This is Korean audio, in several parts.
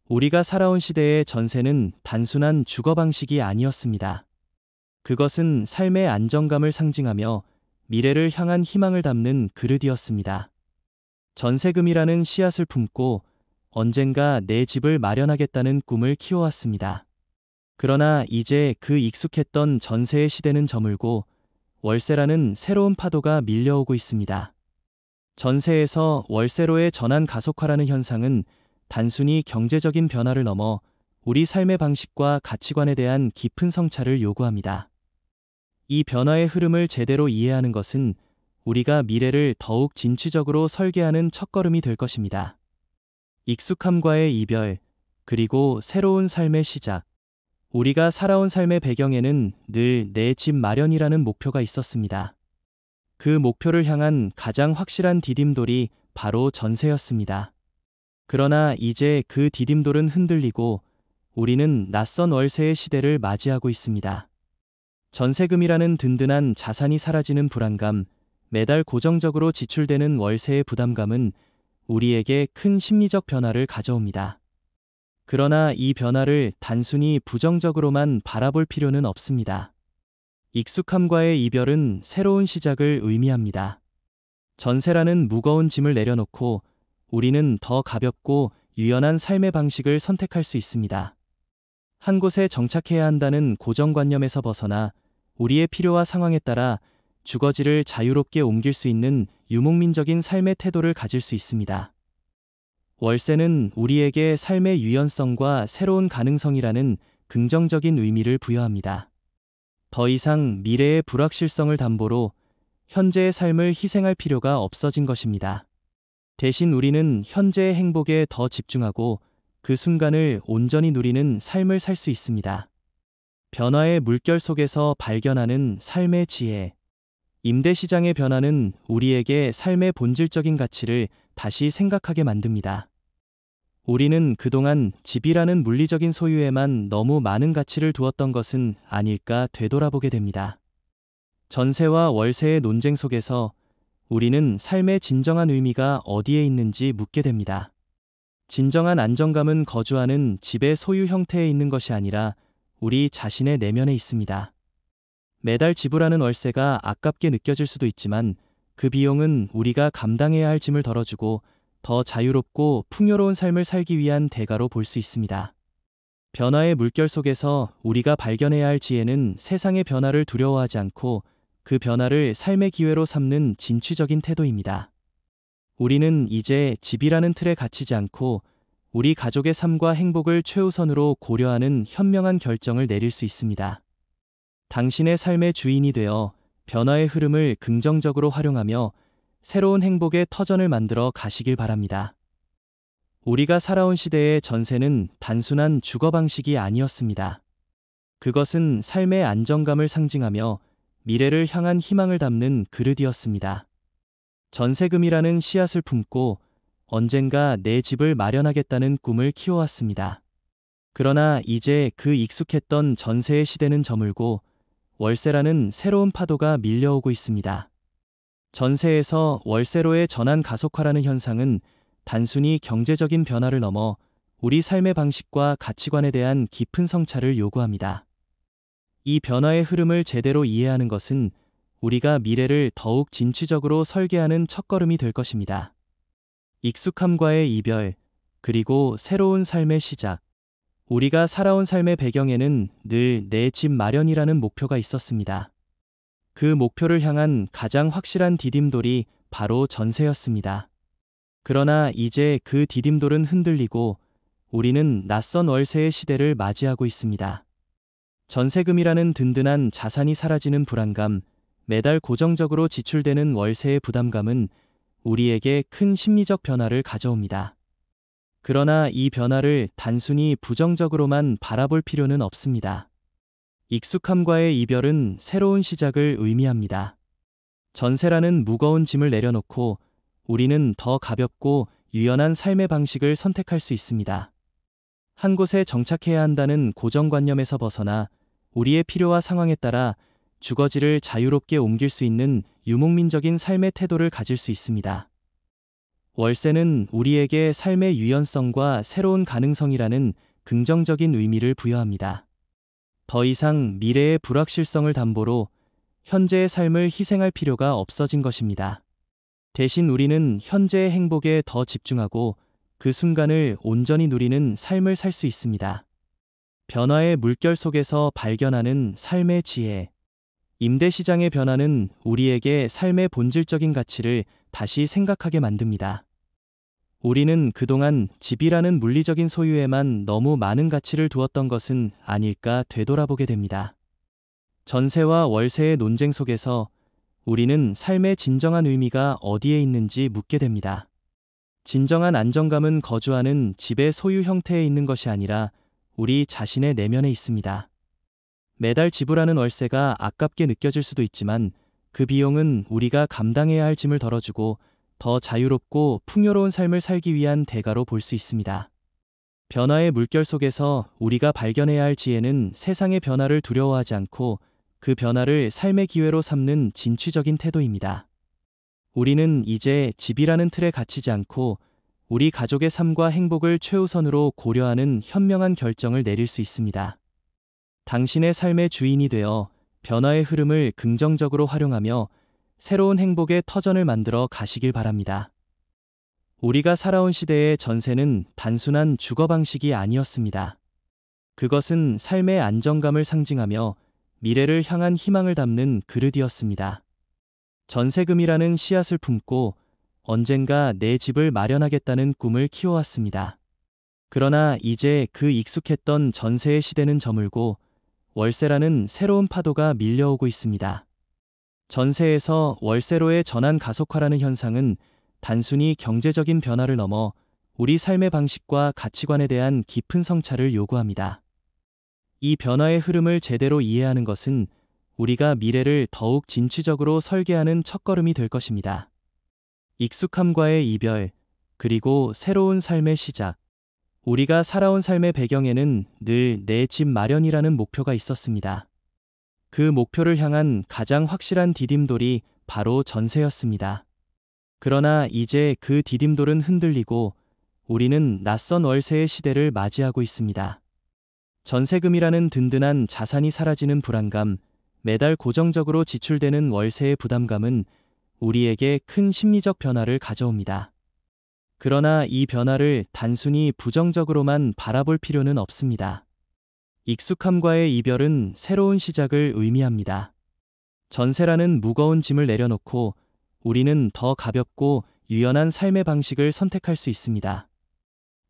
우리가 살아온 시대의 전세는 단순한 주거 방식이 아니었습니다. 그것은 삶의 안정감을 상징하며 미래를 향한 희망을 담는 그릇이었습니다. 전세금이라는 씨앗을 품고 언젠가 내 집을 마련하겠다는 꿈을 키워왔습니다. 그러나 이제 그 익숙했던 전세의 시대는 저물고 월세라는 새로운 파도가 밀려오고 있습니다. 전세에서 월세로의 전환 가속화라는 현상은 단순히 경제적인 변화를 넘어 우리 삶의 방식과 가치관에 대한 깊은 성찰을 요구합니다. 이 변화의 흐름을 제대로 이해하는 것은 우리가 미래를 더욱 진취적으로 설계하는 첫걸음이 될 것입니다. 익숙함과의 이별, 그리고 새로운 삶의 시작. 우리가 살아온 삶의 배경에는 늘 내 집 마련이라는 목표가 있었습니다. 그 목표를 향한 가장 확실한 디딤돌이 바로 전세였습니다. 그러나 이제 그 디딤돌은 흔들리고 우리는 낯선 월세의 시대를 맞이하고 있습니다. 전세금이라는 든든한 자산이 사라지는 불안감, 매달 고정적으로 지출되는 월세의 부담감은 우리에게 큰 심리적 변화를 가져옵니다. 그러나 이 변화를 단순히 부정적으로만 바라볼 필요는 없습니다. 익숙함과의 이별은 새로운 시작을 의미합니다. 전세라는 무거운 짐을 내려놓고 우리는 더 가볍고 유연한 삶의 방식을 선택할 수 있습니다. 한 곳에 정착해야 한다는 고정관념에서 벗어나 우리의 필요와 상황에 따라 주거지를 자유롭게 옮길 수 있는 유목민적인 삶의 태도를 가질 수 있습니다. 월세는 우리에게 삶의 유연성과 새로운 가능성이라는 긍정적인 의미를 부여합니다. 더 이상 미래의 불확실성을 담보로 현재의 삶을 희생할 필요가 없어진 것입니다. 대신 우리는 현재의 행복에 더 집중하고 그 순간을 온전히 누리는 삶을 살 수 있습니다. 변화의 물결 속에서 발견하는 삶의 지혜. 임대시장의 변화는 우리에게 삶의 본질적인 가치를 다시 생각하게 만듭니다. 우리는 그동안 집이라는 물리적인 소유에만 너무 많은 가치를 두었던 것은 아닐까 되돌아보게 됩니다. 전세와 월세의 논쟁 속에서 우리는 삶의 진정한 의미가 어디에 있는지 묻게 됩니다. 진정한 안정감은 거주하는 집의 소유 형태에 있는 것이 아니라 우리 자신의 내면에 있습니다. 매달 지불하는 월세가 아깝게 느껴질 수도 있지만 그 비용은 우리가 감당해야 할 짐을 덜어주고 더 자유롭고 풍요로운 삶을 살기 위한 대가로 볼 수 있습니다. 변화의 물결 속에서 우리가 발견해야 할 지혜는 세상의 변화를 두려워하지 않고 그 변화를 삶의 기회로 삼는 진취적인 태도입니다. 우리는 이제 집이라는 틀에 갇히지 않고 우리 가족의 삶과 행복을 최우선으로 고려하는 현명한 결정을 내릴 수 있습니다. 당신의 삶의 주인이 되어 변화의 흐름을 긍정적으로 활용하며 새로운 행복의 터전을 만들어 가시길 바랍니다. 우리가 살아온 시대의 전세는 단순한 주거 방식이 아니었습니다. 그것은 삶의 안정감을 상징하며 미래를 향한 희망을 담는 그릇이었습니다. 전세금이라는 씨앗을 품고 언젠가 내 집을 마련하겠다는 꿈을 키워왔습니다. 그러나 이제 그 익숙했던 전세의 시대는 저물고 월세라는 새로운 파도가 밀려오고 있습니다. 전세에서 월세로의 전환 가속화라는 현상은 단순히 경제적인 변화를 넘어 우리 삶의 방식과 가치관에 대한 깊은 성찰을 요구합니다. 이 변화의 흐름을 제대로 이해하는 것은 우리가 미래를 더욱 진취적으로 설계하는 첫걸음이 될 것입니다. 익숙함과의 이별, 그리고 새로운 삶의 시작. 우리가 살아온 삶의 배경에는 늘 내 집 마련이라는 목표가 있었습니다. 그 목표를 향한 가장 확실한 디딤돌이 바로 전세였습니다. 그러나 이제 그 디딤돌은 흔들리고 우리는 낯선 월세의 시대를 맞이하고 있습니다. 전세금이라는 든든한 자산이 사라지는 불안감, 매달 고정적으로 지출되는 월세의 부담감은 우리에게 큰 심리적 변화를 가져옵니다. 그러나 이 변화를 단순히 부정적으로만 바라볼 필요는 없습니다. 익숙함과의 이별은 새로운 시작을 의미합니다. 전세라는 무거운 짐을 내려놓고 우리는 더 가볍고 유연한 삶의 방식을 선택할 수 있습니다. 한 곳에 정착해야 한다는 고정관념에서 벗어나 우리의 필요와 상황에 따라 주거지를 자유롭게 옮길 수 있는 유목민적인 삶의 태도를 가질 수 있습니다. 월세는 우리에게 삶의 유연성과 새로운 가능성이라는 긍정적인 의미를 부여합니다. 더 이상 미래의 불확실성을 담보로 현재의 삶을 희생할 필요가 없어진 것입니다. 대신 우리는 현재의 행복에 더 집중하고 그 순간을 온전히 누리는 삶을 살 수 있습니다. 변화의 물결 속에서 발견하는 삶의 지혜. 임대시장의 변화는 우리에게 삶의 본질적인 가치를 다시 생각하게 만듭니다. 우리는 그동안 집이라는 물리적인 소유에만 너무 많은 가치를 두었던 것은 아닐까 되돌아보게 됩니다. 전세와 월세의 논쟁 속에서 우리는 삶의 진정한 의미가 어디에 있는지 묻게 됩니다. 진정한 안정감은 거주하는 집의 소유 형태에 있는 것이 아니라 우리 자신의 내면에 있습니다. 매달 지불하는 월세가 아깝게 느껴질 수도 있지만 그 비용은 우리가 감당해야 할 짐을 덜어주고 더 자유롭고 풍요로운 삶을 살기 위한 대가로 볼 수 있습니다. 변화의 물결 속에서 우리가 발견해야 할 지혜는 세상의 변화를 두려워하지 않고 그 변화를 삶의 기회로 삼는 진취적인 태도입니다. 우리는 이제 집이라는 틀에 갇히지 않고 우리 가족의 삶과 행복을 최우선으로 고려하는 현명한 결정을 내릴 수 있습니다. 당신의 삶의 주인이 되어 변화의 흐름을 긍정적으로 활용하며 새로운 행복의 터전을 만들어 가시길 바랍니다. 우리가 살아온 시대의 전세는 단순한 주거 방식이 아니었습니다. 그것은 삶의 안정감을 상징하며 미래를 향한 희망을 담는 그릇이었습니다. 전세금이라는 씨앗을 품고 언젠가 내 집을 마련하겠다는 꿈을 키워왔습니다. 그러나 이제 그 익숙했던 전세의 시대는 저물고 월세라는 새로운 파도가 밀려오고 있습니다. 전세에서 월세로의 전환 가속화라는 현상은 단순히 경제적인 변화를 넘어 우리 삶의 방식과 가치관에 대한 깊은 성찰을 요구합니다. 이 변화의 흐름을 제대로 이해하는 것은 우리가 미래를 더욱 진취적으로 설계하는 첫걸음이 될 것입니다. 익숙함과의 이별, 그리고 새로운 삶의 시작. 우리가 살아온 삶의 배경에는 늘 내 집 마련이라는 목표가 있었습니다. 그 목표를 향한 가장 확실한 디딤돌이 바로 전세였습니다. 그러나 이제 그 디딤돌은 흔들리고 우리는 낯선 월세의 시대를 맞이하고 있습니다. 전세금이라는 든든한 자산이 사라지는 불안감, 매달 고정적으로 지출되는 월세의 부담감은 우리에게 큰 심리적 변화를 가져옵니다. 그러나 이 변화를 단순히 부정적으로만 바라볼 필요는 없습니다. 익숙함과의 이별은 새로운 시작을 의미합니다. 전세라는 무거운 짐을 내려놓고 우리는 더 가볍고 유연한 삶의 방식을 선택할 수 있습니다.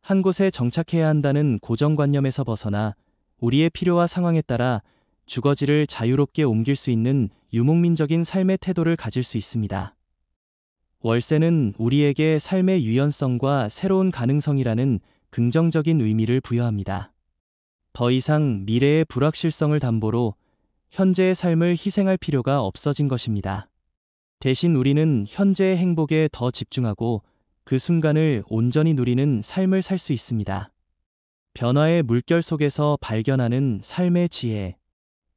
한 곳에 정착해야 한다는 고정관념에서 벗어나 우리의 필요와 상황에 따라 주거지를 자유롭게 옮길 수 있는 유목민적인 삶의 태도를 가질 수 있습니다. 월세는 우리에게 삶의 유연성과 새로운 가능성이라는 긍정적인 의미를 부여합니다. 더 이상 미래의 불확실성을 담보로 현재의 삶을 희생할 필요가 없어진 것입니다. 대신 우리는 현재의 행복에 더 집중하고 그 순간을 온전히 누리는 삶을 살 수 있습니다. 변화의 물결 속에서 발견하는 삶의 지혜.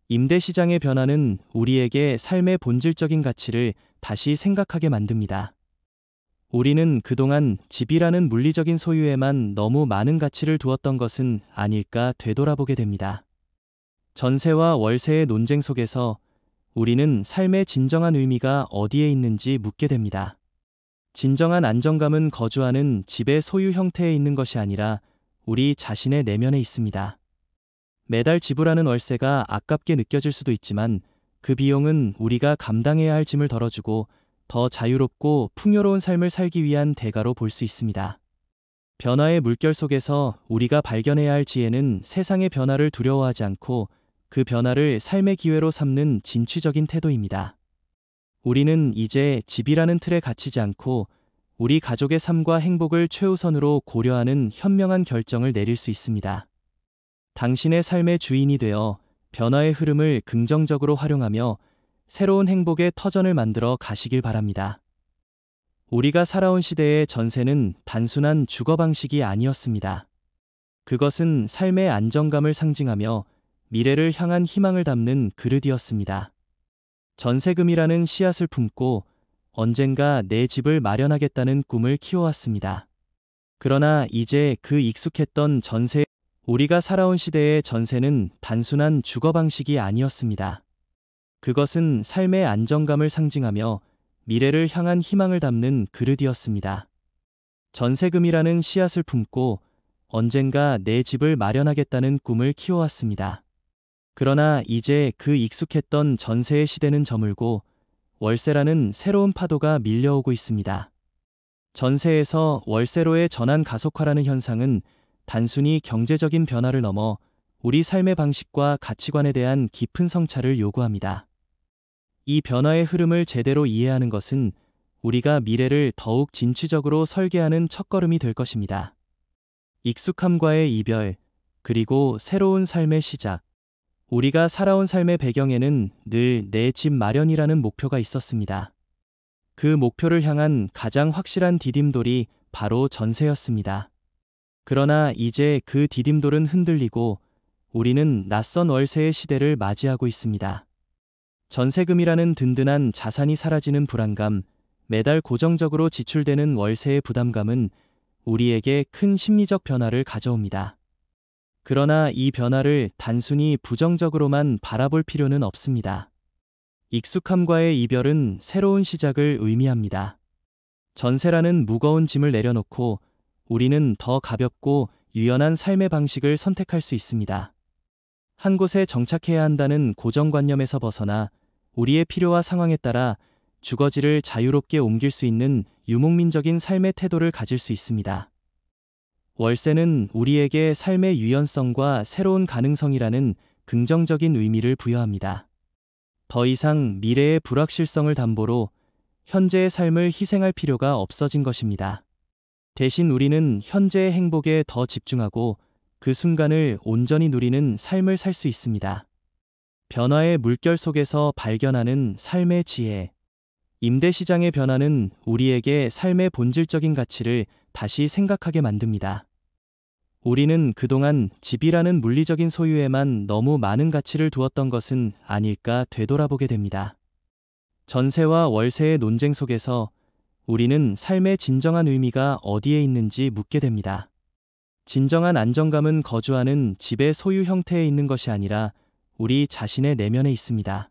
임대시장의 변화는 우리에게 삶의 본질적인 가치를 다시 생각하게 만듭니다. 우리는 그동안 집이라는 물리적인 소유에만 너무 많은 가치를 두었던 것은 아닐까 되돌아보게 됩니다. 전세와 월세의 논쟁 속에서 우리는 삶의 진정한 의미가 어디에 있는지 묻게 됩니다. 진정한 안정감은 거주하는 집의 소유 형태에 있는 것이 아니라 우리 자신의 내면에 있습니다. 매달 지불하는 월세가 아깝게 느껴질 수도 있지만 그 비용은 우리가 감당해야 할 짐을 덜어주고 더 자유롭고 풍요로운 삶을 살기 위한 대가로 볼 수 있습니다. 변화의 물결 속에서 우리가 발견해야 할 지혜는 세상의 변화를 두려워하지 않고 그 변화를 삶의 기회로 삼는 진취적인 태도입니다. 우리는 이제 집이라는 틀에 갇히지 않고 우리 가족의 삶과 행복을 최우선으로 고려하는 현명한 결정을 내릴 수 있습니다. 당신의 삶의 주인이 되어 변화의 흐름을 긍정적으로 활용하며 새로운 행복의 터전을 만들어 가시길 바랍니다. 우리가 살아온 시대의 전세는 단순한 주거 방식이 아니었습니다. 그것은 삶의 안정감을 상징하며 미래를 향한 희망을 담는 그릇이었습니다. 전세금이라는 씨앗을 품고 언젠가 내 집을 마련하겠다는 꿈을 키워왔습니다. 그러나 이제 그 익숙했던 우리가 살아온 시대의 전세는 단순한 주거 방식이 아니었습니다. 그것은 삶의 안정감을 상징하며 미래를 향한 희망을 담는 그릇이었습니다. 전세금이라는 씨앗을 품고 언젠가 내 집을 마련하겠다는 꿈을 키워왔습니다. 그러나 이제 그 익숙했던 전세의 시대는 저물고 월세라는 새로운 파도가 밀려오고 있습니다. 전세에서 월세로의 전환 가속화라는 현상은 단순히 경제적인 변화를 넘어 우리 삶의 방식과 가치관에 대한 깊은 성찰을 요구합니다. 이 변화의 흐름을 제대로 이해하는 것은 우리가 미래를 더욱 진취적으로 설계하는 첫걸음이 될 것입니다. 익숙함과의 이별, 그리고 새로운 삶의 시작. 우리가 살아온 삶의 배경에는 늘 내 집 마련이라는 목표가 있었습니다. 그 목표를 향한 가장 확실한 디딤돌이 바로 전세였습니다. 그러나 이제 그 디딤돌은 흔들리고 우리는 낯선 월세의 시대를 맞이하고 있습니다. 전세금이라는 든든한 자산이 사라지는 불안감, 매달 고정적으로 지출되는 월세의 부담감은 우리에게 큰 심리적 변화를 가져옵니다. 그러나 이 변화를 단순히 부정적으로만 바라볼 필요는 없습니다. 익숙함과의 이별은 새로운 시작을 의미합니다. 전세라는 무거운 짐을 내려놓고 우리는 더 가볍고 유연한 삶의 방식을 선택할 수 있습니다. 한 곳에 정착해야 한다는 고정관념에서 벗어나 우리의 필요와 상황에 따라 주거지를 자유롭게 옮길 수 있는 유목민적인 삶의 태도를 가질 수 있습니다. 월세는 우리에게 삶의 유연성과 새로운 가능성이라는 긍정적인 의미를 부여합니다. 더 이상 미래의 불확실성을 담보로 현재의 삶을 희생할 필요가 없어진 것입니다. 대신 우리는 현재의 행복에 더 집중하고 그 순간을 온전히 누리는 삶을 살 수 있습니다. 변화의 물결 속에서 발견하는 삶의 지혜. 임대시장의 변화는 우리에게 삶의 본질적인 가치를 다시 생각하게 만듭니다. 우리는 그동안 집이라는 물리적인 소유에만 너무 많은 가치를 두었던 것은 아닐까 되돌아보게 됩니다. 전세와 월세의 논쟁 속에서 우리는 삶의 진정한 의미가 어디에 있는지 묻게 됩니다. 진정한 안정감은 거주하는 집의 소유 형태에 있는 것이 아니라 우리 자신의 내면에 있습니다.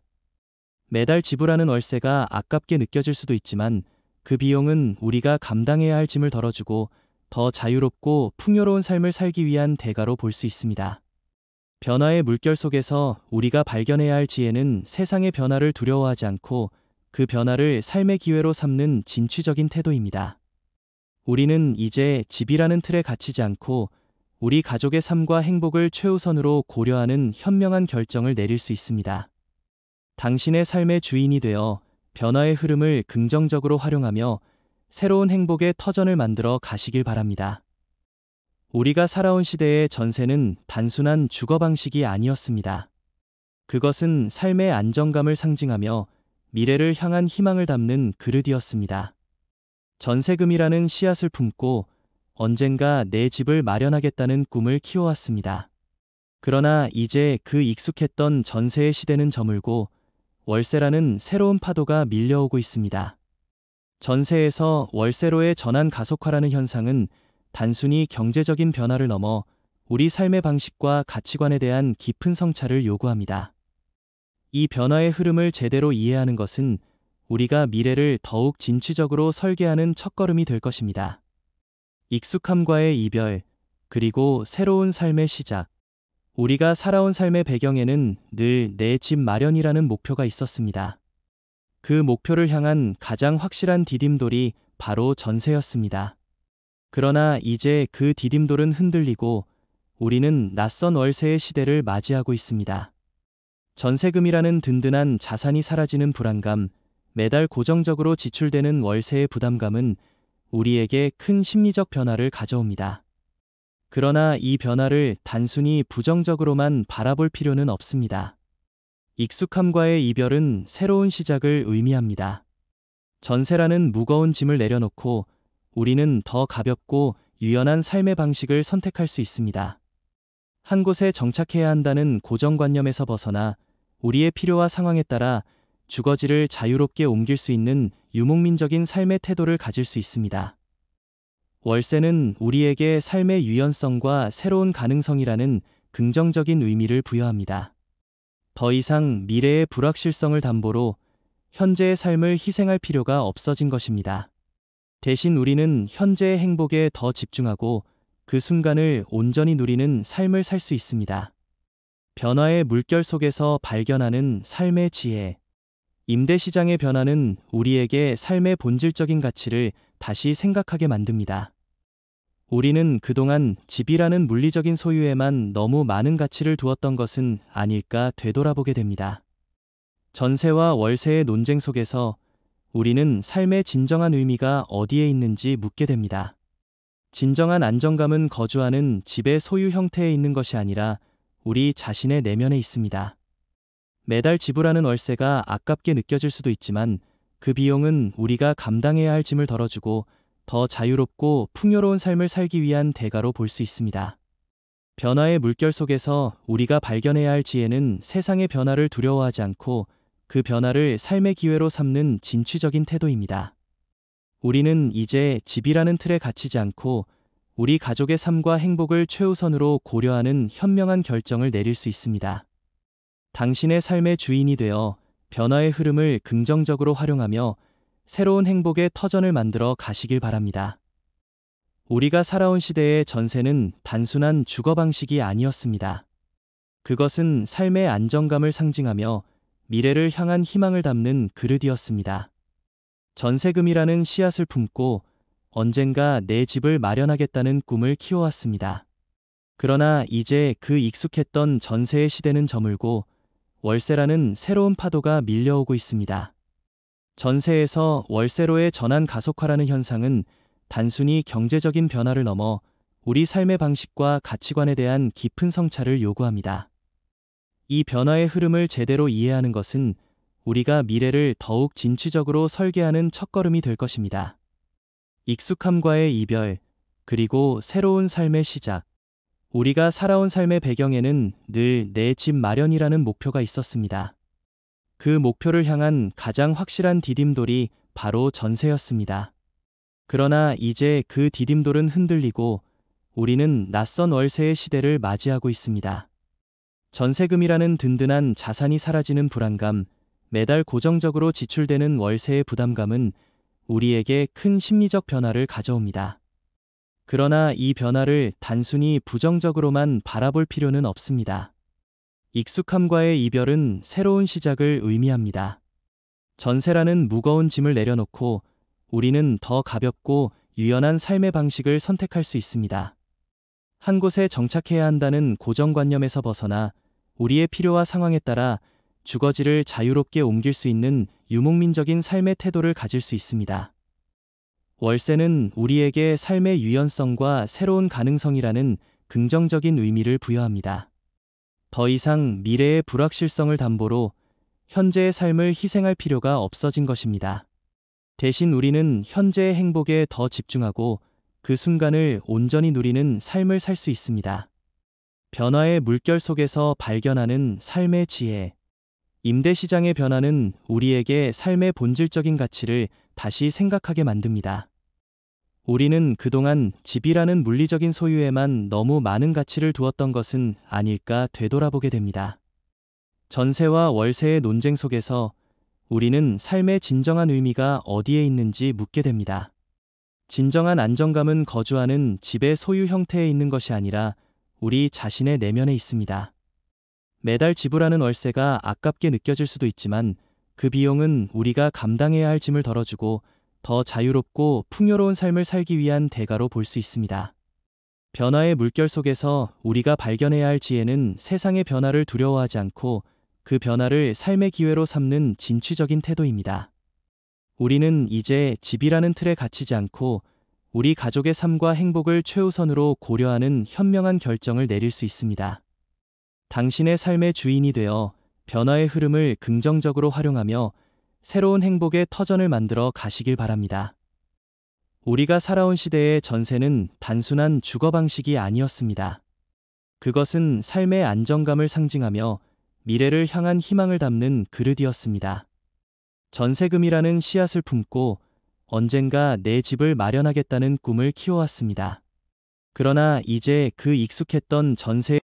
매달 지불하는 월세가 아깝게 느껴질 수도 있지만 그 비용은 우리가 감당해야 할 짐을 덜어주고 더 자유롭고 풍요로운 삶을 살기 위한 대가로 볼 수 있습니다. 변화의 물결 속에서 우리가 발견해야 할 지혜는 세상의 변화를 두려워하지 않고 그 변화를 삶의 기회로 삼는 진취적인 태도입니다. 우리는 이제 집이라는 틀에 갇히지 않고 우리 가족의 삶과 행복을 최우선으로 고려하는 현명한 결정을 내릴 수 있습니다. 당신의 삶의 주인이 되어 변화의 흐름을 긍정적으로 활용하며 새로운 행복의 터전을 만들어 가시길 바랍니다. 우리가 살아온 시대의 전세는 단순한 주거 방식이 아니었습니다. 그것은 삶의 안정감을 상징하며 미래를 향한 희망을 담는 그릇이었습니다. 전세금이라는 씨앗을 품고 언젠가 내 집을 마련하겠다는 꿈을 키워왔습니다. 그러나 이제 그 익숙했던 전세의 시대는 저물고 월세라는 새로운 파도가 밀려오고 있습니다. 전세에서 월세로의 전환 가속화라는 현상은 단순히 경제적인 변화를 넘어 우리 삶의 방식과 가치관에 대한 깊은 성찰을 요구합니다. 이 변화의 흐름을 제대로 이해하는 것은 우리가 미래를 더욱 진취적으로 설계하는 첫걸음이 될 것입니다. 익숙함과의 이별, 그리고 새로운 삶의 시작. 우리가 살아온 삶의 배경에는 늘 내 집 마련이라는 목표가 있었습니다. 그 목표를 향한 가장 확실한 디딤돌이 바로 전세였습니다. 그러나 이제 그 디딤돌은 흔들리고 우리는 낯선 월세의 시대를 맞이하고 있습니다. 전세금이라는 든든한 자산이 사라지는 불안감, 매달 고정적으로 지출되는 월세의 부담감은 우리에게 큰 심리적 변화를 가져옵니다. 그러나 이 변화를 단순히 부정적으로만 바라볼 필요는 없습니다. 익숙함과의 이별은 새로운 시작을 의미합니다. 전세라는 무거운 짐을 내려놓고 우리는 더 가볍고 유연한 삶의 방식을 선택할 수 있습니다. 한 곳에 정착해야 한다는 고정관념에서 벗어나 우리의 필요와 상황에 따라 주거지를 자유롭게 옮길 수 있는 유목민적인 삶의 태도를 가질 수 있습니다. 월세는 우리에게 삶의 유연성과 새로운 가능성이라는 긍정적인 의미를 부여합니다. 더 이상 미래의 불확실성을 담보로 현재의 삶을 희생할 필요가 없어진 것입니다. 대신 우리는 현재의 행복에 더 집중하고 그 순간을 온전히 누리는 삶을 살 수 있습니다. 변화의 물결 속에서 발견하는 삶의 지혜. 임대시장의 변화는 우리에게 삶의 본질적인 가치를 다시 생각하게 만듭니다. 우리는 그동안 집이라는 물리적인 소유에만 너무 많은 가치를 두었던 것은 아닐까 되돌아보게 됩니다. 전세와 월세의 논쟁 속에서 우리는 삶의 진정한 의미가 어디에 있는지 묻게 됩니다. 진정한 안정감은 거주하는 집의 소유 형태에 있는 것이 아니라 우리 자신의 내면에 있습니다. 매달 지불하는 월세가 아깝게 느껴질 수도 있지만 그 비용은 우리가 감당해야 할 짐을 덜어주고 더 자유롭고 풍요로운 삶을 살기 위한 대가로 볼 수 있습니다. 변화의 물결 속에서 우리가 발견해야 할 지혜는 세상의 변화를 두려워하지 않고 그 변화를 삶의 기회로 삼는 진취적인 태도입니다. 우리는 이제 집이라는 틀에 갇히지 않고 우리 가족의 삶과 행복을 최우선으로 고려하는 현명한 결정을 내릴 수 있습니다. 당신의 삶의 주인이 되어 변화의 흐름을 긍정적으로 활용하며 새로운 행복의 터전을 만들어 가시길 바랍니다. 우리가 살아온 시대의 전세는 단순한 주거 방식이 아니었습니다. 그것은 삶의 안정감을 상징하며 미래를 향한 희망을 담는 그릇이었습니다. 전세금이라는 씨앗을 품고 언젠가 내 집을 마련하겠다는 꿈을 키워왔습니다. 그러나 이제 그 익숙했던 전세의 시대는 저물고 월세라는 새로운 파도가 밀려오고 있습니다. 전세에서 월세로의 전환 가속화라는 현상은 단순히 경제적인 변화를 넘어 우리 삶의 방식과 가치관에 대한 깊은 성찰을 요구합니다. 이 변화의 흐름을 제대로 이해하는 것은 우리가 미래를 더욱 진취적으로 설계하는 첫걸음이 될 것입니다. 익숙함과의 이별, 그리고 새로운 삶의 시작. 우리가 살아온 삶의 배경에는 늘 내 집 마련이라는 목표가 있었습니다. 그 목표를 향한 가장 확실한 디딤돌이 바로 전세였습니다. 그러나 이제 그 디딤돌은 흔들리고 우리는 낯선 월세의 시대를 맞이하고 있습니다. 전세금이라는 든든한 자산이 사라지는 불안감, 매달 고정적으로 지출되는 월세의 부담감은 우리에게 큰 심리적 변화를 가져옵니다. 그러나 이 변화를 단순히 부정적으로만 바라볼 필요는 없습니다. 익숙함과의 이별은 새로운 시작을 의미합니다. 전세라는 무거운 짐을 내려놓고 우리는 더 가볍고 유연한 삶의 방식을 선택할 수 있습니다. 한 곳에 정착해야 한다는 고정관념에서 벗어나 우리의 필요와 상황에 따라 주거지를 자유롭게 옮길 수 있는 유목민적인 삶의 태도를 가질 수 있습니다. 월세는 우리에게 삶의 유연성과 새로운 가능성이라는 긍정적인 의미를 부여합니다. 더 이상 미래의 불확실성을 담보로 현재의 삶을 희생할 필요가 없어진 것입니다. 대신 우리는 현재의 행복에 더 집중하고 그 순간을 온전히 누리는 삶을 살 수 있습니다. 변화의 물결 속에서 발견하는 삶의 지혜. 임대시장의 변화는 우리에게 삶의 본질적인 가치를 다시 생각하게 만듭니다. 우리는 그동안 집이라는 물리적인 소유에만 너무 많은 가치를 두었던 것은 아닐까 되돌아보게 됩니다. 전세와 월세의 논쟁 속에서 우리는 삶의 진정한 의미가 어디에 있는지 묻게 됩니다. 진정한 안정감은 거주하는 집의 소유 형태에 있는 것이 아니라 우리 자신의 내면에 있습니다. 매달 지불하는 월세가 아깝게 느껴질 수도 있지만 그 비용은 우리가 감당해야 할 짐을 덜어주고 더 자유롭고 풍요로운 삶을 살기 위한 대가로 볼 수 있습니다. 변화의 물결 속에서 우리가 발견해야 할 지혜는 세상의 변화를 두려워하지 않고 그 변화를 삶의 기회로 삼는 진취적인 태도입니다. 우리는 이제 집이라는 틀에 갇히지 않고 우리 가족의 삶과 행복을 최우선으로 고려하는 현명한 결정을 내릴 수 있습니다. 당신의 삶의 주인이 되어 변화의 흐름을 긍정적으로 활용하며 새로운 행복의 터전을 만들어 가시길 바랍니다. 우리가 살아온 시대의 전세는 단순한 주거 방식이 아니었습니다. 그것은 삶의 안정감을 상징하며 미래를 향한 희망을 담는 그릇이었습니다. 전세금이라는 씨앗을 품고 언젠가 내 집을 마련하겠다는 꿈을 키워왔습니다. 그러나 이제 그 익숙했던 전세